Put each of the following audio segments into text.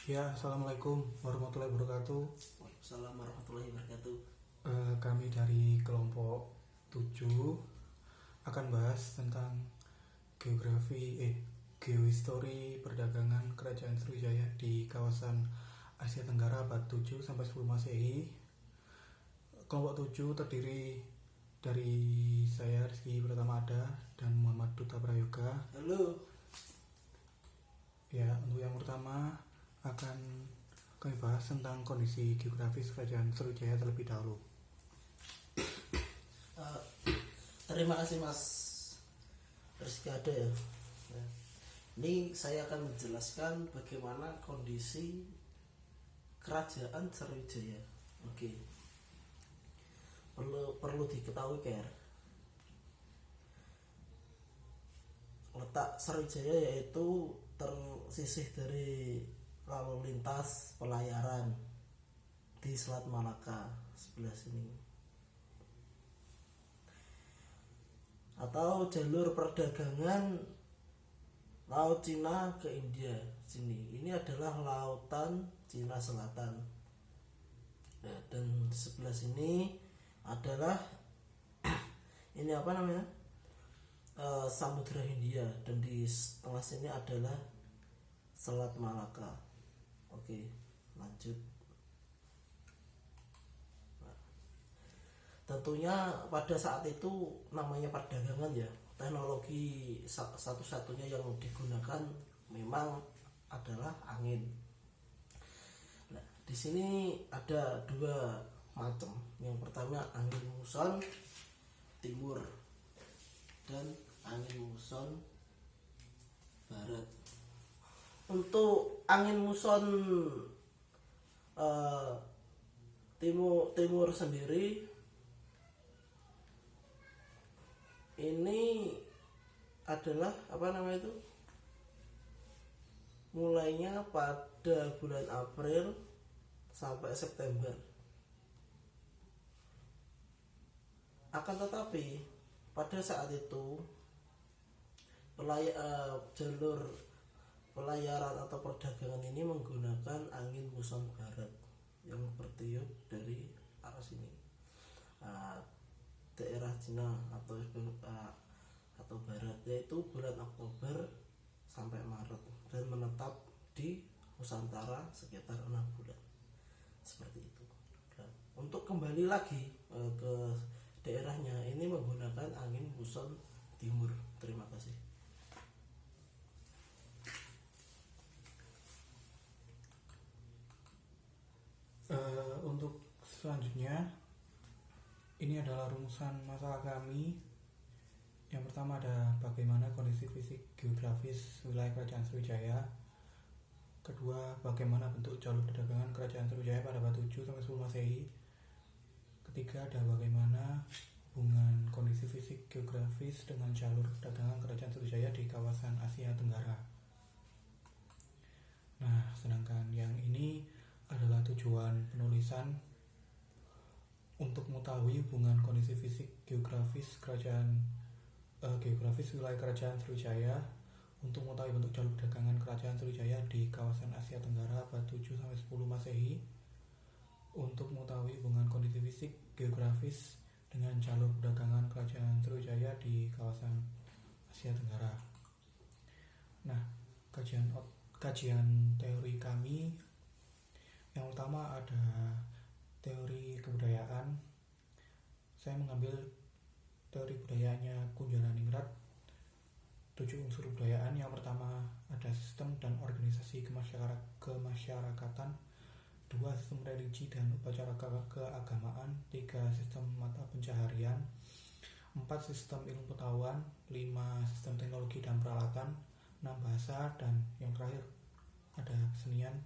Ya, Assalamualaikum warahmatullahi wabarakatuh. Waalaikumsalam warahmatullahi wabarakatuh. Kami dari kelompok 7 akan bahas tentang geohistory perdagangan Kerajaan Sriwijaya di kawasan Asia Tenggara abad 7 sampai 10 Masehi. Kelompok 7 terdiri dari saya Rizky Pratamada dan Muhammad Duta Prayoga. Halo. Ya, untuk yang pertama akan kami bahas tentang kondisi geografis Kerajaan Sriwijaya terlebih dahulu. Uh, Terima kasih Mas Rizky Ade ya. Ini saya akan menjelaskan bagaimana kondisi Kerajaan Sriwijaya. Oke. Perlu diketahui letak Sriwijaya yaitu tersisih dari lalu lintas pelayaran di Selat Malaka sebelah sini, atau jalur perdagangan Laut Cina ke India sini. Ini adalah lautan Cina Selatan. Nah, dan sebelah sini adalah ini Samudra Hindia, dan di tengah sini adalah Selat Malaka. Oke, lanjut. Nah, tentunya pada saat itu namanya perdagangan ya, teknologi satu-satunya yang digunakan memang adalah angin. Nah, di sini ada dua macam. Yang pertama angin muson timur dan angin muson barat. Untuk angin muson timur sendiri ini adalah mulainya pada bulan April sampai September. Akan tetapi pada saat itu jalur pelayaran atau perdagangan ini menggunakan angin muson barat yang bertiup dari arah sini, daerah Cina atau barat, yaitu bulan Oktober sampai Maret, dan menetap di Nusantara sekitar 6 bulan seperti itu. Dan untuk kembali lagi ke daerahnya, ini menggunakan angin muson timur. Terima kasih. Untuk selanjutnya, ini adalah rumusan masalah kami. Yang pertama ada bagaimana kondisi fisik geografis wilayah Kerajaan Sriwijaya. Kedua, bagaimana bentuk jalur perdagangan Kerajaan Sriwijaya pada abad 7 sampai 10 Masehi. Ketiga, ada bagaimana hubungan kondisi fisik geografis dengan jalur perdagangan Kerajaan Sriwijaya di kawasan Asia Tenggara. Nah, sedangkan yang ini adalah tujuan penulisan untuk mengetahui hubungan kondisi fisik geografis wilayah Kerajaan Sriwijaya, untuk mengetahui bentuk jalur perdagangan Kerajaan Sriwijaya di kawasan Asia Tenggara abad 7 sampai 10 Masehi, untuk mengetahui hubungan kondisi fisik geografis dengan jalur perdagangan Kerajaan Sriwijaya di kawasan Asia Tenggara. Nah, kajian teori kami yang pertama ada teori kebudayaan. Saya mengambil teori budayanya Kunjaraningrat, 7 unsur kebudayaan. Yang pertama ada sistem dan organisasi kemasyarakatan, 2 sistem religi dan upacara keagamaan, 3 sistem mata pencaharian, 4 sistem ilmu pengetahuan, 5 sistem teknologi dan peralatan, 6 bahasa, dan yang terakhir ada kesenian.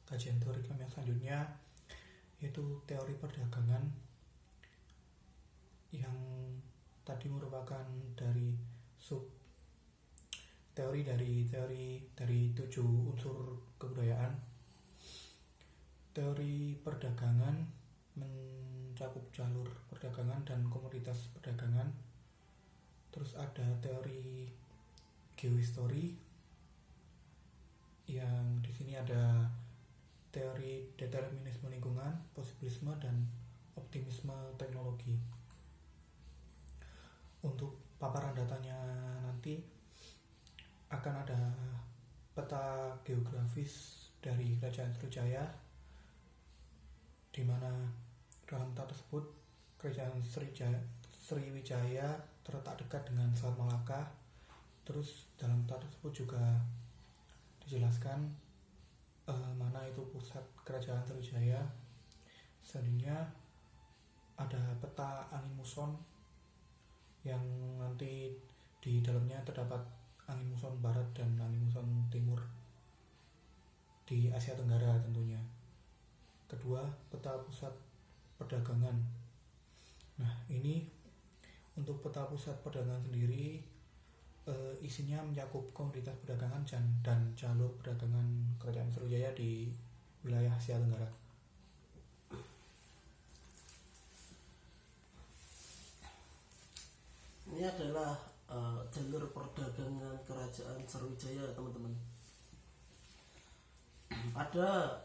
Kajian teori kami yang selanjutnya yaitu teori perdagangan, yang tadi merupakan dari teori dari 7 unsur kebudayaan. Teori perdagangan mencakup jalur perdagangan dan komoditas perdagangan. Terus ada teori geohistory yang di sini sini ada teori determinisme lingkungan, posibilisme, dan optimisme teknologi. Untuk paparan datanya nanti akan ada peta geografis dari Kerajaan Sriwijaya, di mana dalam peta tersebut Kerajaan Sriwijaya terletak dekat dengan Selat Malaka. Terus dalam peta tersebut juga dijelaskan mana itu pusat Kerajaan Sriwijaya. Selanjutnya ada peta angin muson yang nanti di dalamnya terdapat angin muson barat dan angin muson timur di Asia Tenggara tentunya. Kedua, peta pusat perdagangan. Nah, ini untuk peta pusat perdagangan sendiri isinya mencakup komoditas perdagangan dan jalur perdagangan Kerajaan Sriwijaya di wilayah Asia Tenggara. Ini adalah jalur perdagangan Kerajaan Sriwijaya, teman-teman. Pada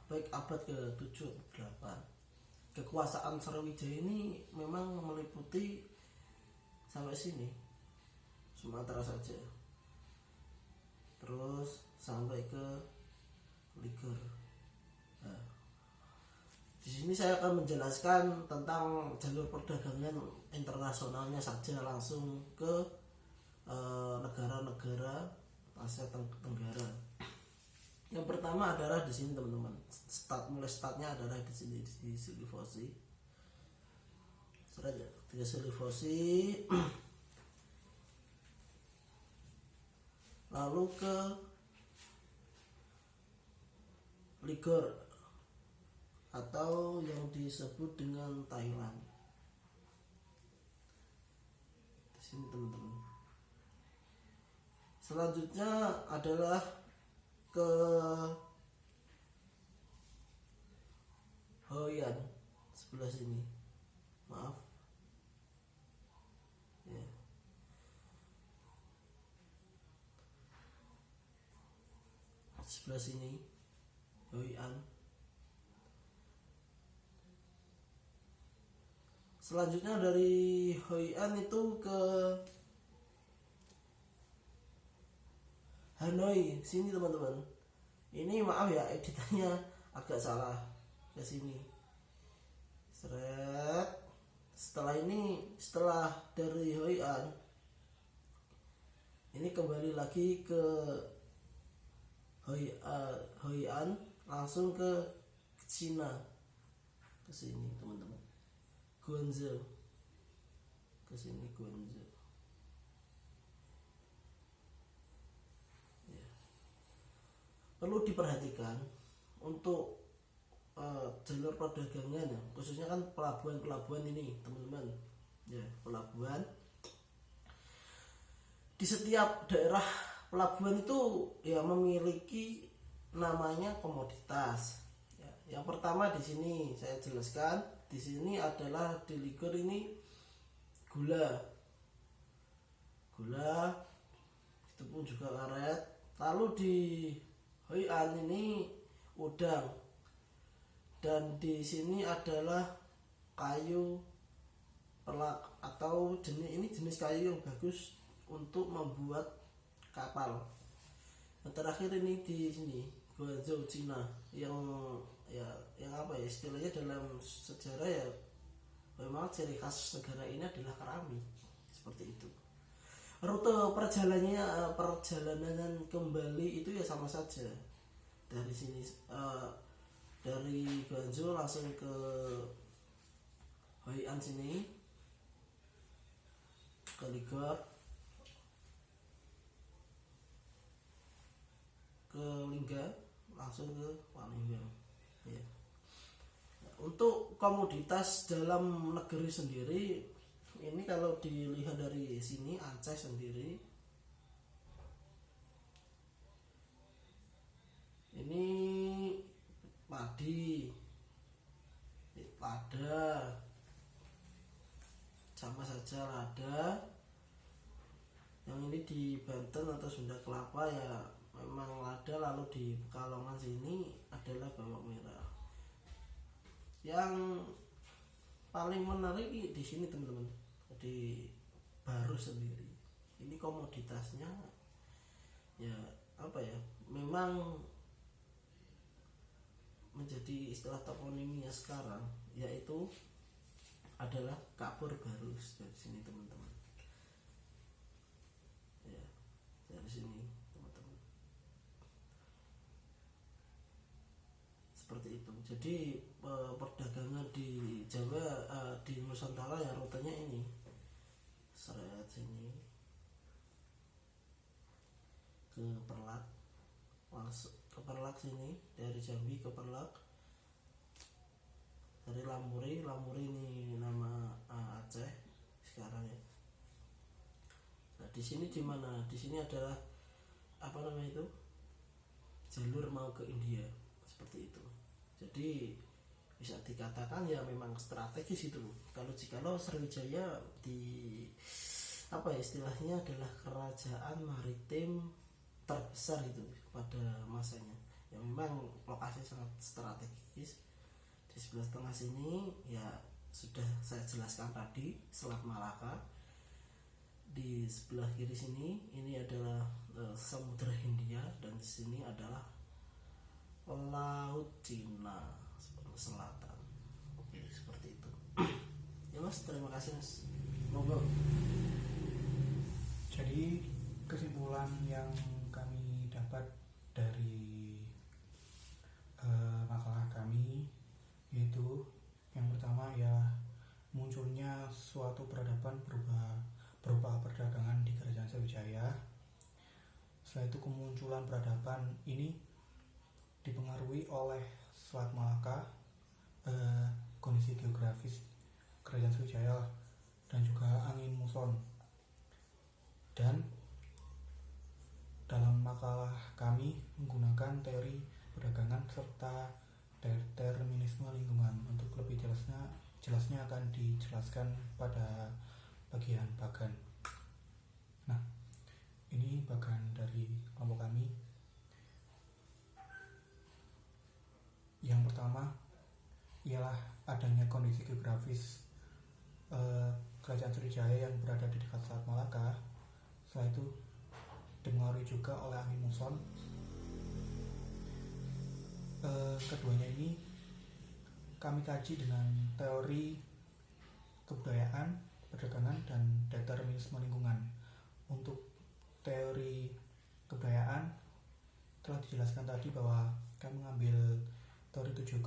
baik abad ke-7 8, kekuasaan Sriwijaya ini memang meliputi sampai sini, Sumatera saja, terus sampai ke Liger. Nah, di sini saya akan menjelaskan tentang jalur perdagangan internasionalnya saja, langsung ke negara-negara Asia Tenggara. Yang pertama adalah di sini, teman-teman. Startnya adalah di sini, di Sulawesi. Di Sulawesi, lalu ke Liger atau yang disebut dengan Thailand. Di sini, teman-teman. Selanjutnya adalah ke Hoi An sebelah sini. Maaf. Ya. Sebelah sini Hoi An. Selanjutnya dari Hoi An itu ke Hanoi sini, teman-teman. Ini maaf ya, editannya agak salah ke sini. Seret. Setelah dari Hoi An, ini kembali lagi ke Hoi An, langsung ke Cina, ke sini, teman-teman. Guangzhou, ke sini Guangzhou. Ya. Perlu diperhatikan untuk jalur perdagangan ya, khususnya kan pelabuhan ini, teman-teman. Ya, pelabuhan. Di setiap daerah pelabuhan itu ya memiliki namanya komoditas. Ya, yang pertama di sini saya jelaskan, di sini adalah di Liger ini gula, itu pun juga karet. Lalu di Hoi An ini udang, dan di sini adalah kayu pelak atau jenis kayu yang bagus untuk membuat kapal. Yang terakhir ini di sini Guangzhou, Cina, yang apa ya istilahnya dalam sejarah ya, memang ciri khas negara ini adalah keramik, seperti itu. Rute perjalanan kembali itu ya sama saja, dari sini dari Guangzhou langsung ke Hoi An sini, ke Liger, ke Lingga, langsung ke Palembang. Ya. Untuk komoditas dalam negeri sendiri, ini kalau dilihat dari sini Aceh sendiri, ini padi, lada, sama saja lada. Yang ini di Banten atau Sunda Kelapa ya memang lada lalu di Pekalongan sini adalah bawang merah. Yang paling menarik di sini teman-teman, di Baru sendiri. Ini komoditasnya ya apa ya? Memang menjadi istilah toponiminya sekarang, yaitu adalah kapur barus dari sini teman-teman. Ya, dari sini teman-teman. Seperti itu. Jadi perdagangan di Jawa, di Nusantara ya rutenya ini. Seret sini ke Perlak, masuk ke Perlak sini, dari Jambi ke Perlak, dari Lamuri ini nama Aceh sekarang ya. Nah di sini di mana? Di sini adalah apa namanya itu, jalur mau ke India, seperti itu. Jadi bisa dikatakan ya memang strategis itu. Kalau Sriwijaya di apa ya, istilahnya adalah kerajaan maritim terbesar itu pada masanya. Ya memang lokasi sangat strategis. Di sebelah tengah sini ya sudah saya jelaskan tadi, Selat Malaka. Di sebelah kiri sini ini adalah Samudra Hindia, dan di sini adalah Laut Cina Selatan. Oke, seperti itu. Ya Mas, terima kasih Mas. Monggo. Jadi kesimpulan yang kami dapat dari makalah kami yaitu yang pertama ya munculnya suatu peradaban berupa perdagangan di Kerajaan Sriwijaya. Setelah itu kemunculan peradaban ini dipengaruhi oleh Selat Malaka, kondisi geografis Kerajaan Sriwijaya dan juga angin muson. Dan dalam makalah kami menggunakan teori perdagangan serta determinisme lingkungan. Untuk lebih jelasnya akan dijelaskan pada bagian bagan. Nah, ini bagan dari kelompok kami. Yang pertama ialah adanya kondisi geografis Kerajaan Sriwijaya yang berada di dekat Selat Malaka. Setelah itu dipengaruhi juga oleh angin muson. Keduanya ini kami kaji dengan teori kebudayaan, perdagangan, dan determinisme lingkungan. Untuk teori kebudayaan telah dijelaskan tadi bahwa kami mengambil teori 7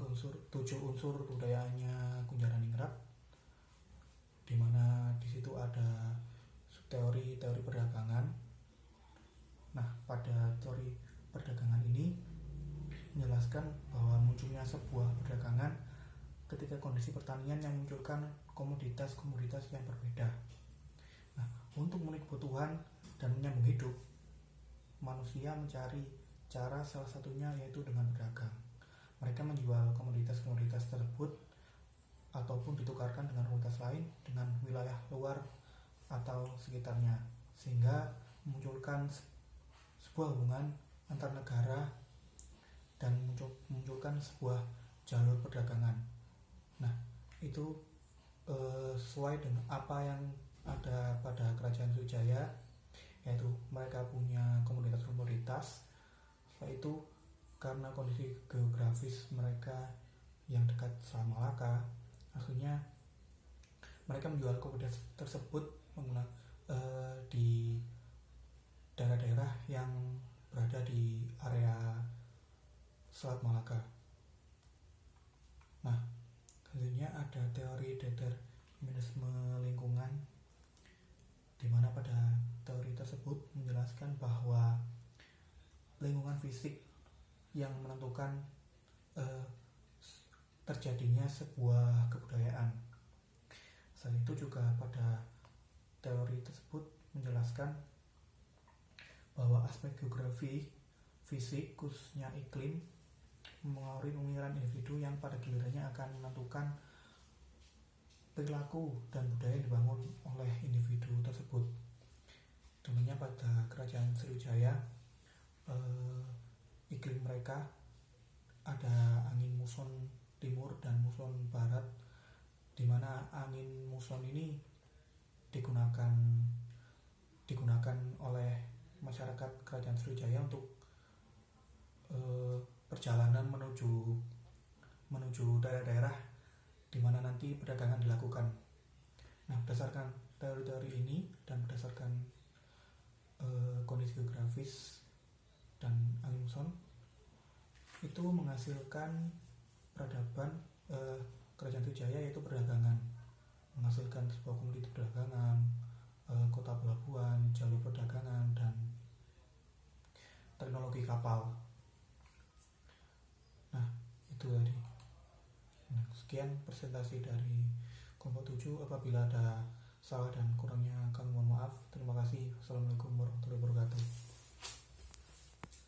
unsur budayaannya Kunjaraningrat, di mana di situ ada teori perdagangan. Nah, pada teori perdagangan ini menjelaskan bahwa munculnya sebuah perdagangan ketika kondisi pertanian yang munculkan komoditas-komoditas yang berbeda. Nah, untuk memenuhi kebutuhan dan menyambung hidup, manusia mencari cara salah satunya yaitu dengan berdagang. Mereka menjual komoditas-komoditas tersebut ataupun ditukarkan dengan komoditas lain dengan wilayah luar atau sekitarnya, sehingga memunculkan sebuah hubungan antar negara dan memunculkan sebuah jalur perdagangan. Nah, itu sesuai dengan apa yang ada pada Kerajaan Sriwijaya, yaitu mereka punya komoditas-komoditas. Setelah itu karena kondisi geografis mereka yang dekat Selat Malaka, akhirnya mereka menjual komoditas tersebut di daerah-daerah yang berada di area Selat Malaka. Nah, selanjutnya ada teori determinisme lingkungan, di mana pada teori tersebut menjelaskan bahwa lingkungan fisik yang menentukan terjadinya sebuah kebudayaan. Selain itu juga pada teori tersebut menjelaskan bahwa aspek geografi, fisik, khususnya iklim, mempengaruhi pemikiran individu yang pada gilirannya akan menentukan perilaku dan budaya yang dibangun oleh individu tersebut. Contohnya pada Kerajaan Sriwijaya, mereka ada angin muson timur dan muson barat, di mana angin muson ini digunakan oleh masyarakat Kerajaan Sriwijaya untuk perjalanan menuju daerah-daerah di mana nanti perdagangan dilakukan. Nah, berdasarkan teori-teori ini dan berdasarkan kondisi geografis dan angin muson itu menghasilkan peradaban Kerajaan Sriwijaya, yaitu perdagangan, menghasilkan sebuah komoditi perdagangan, kota pelabuhan, jalur perdagangan, dan teknologi kapal. Nah, itu tadi. Nah, sekian presentasi dari kelompok 7. Apabila ada salah dan kurangnya kami mohon maaf. Terima kasih. Wassalamualaikum warahmatullahi wabarakatuh.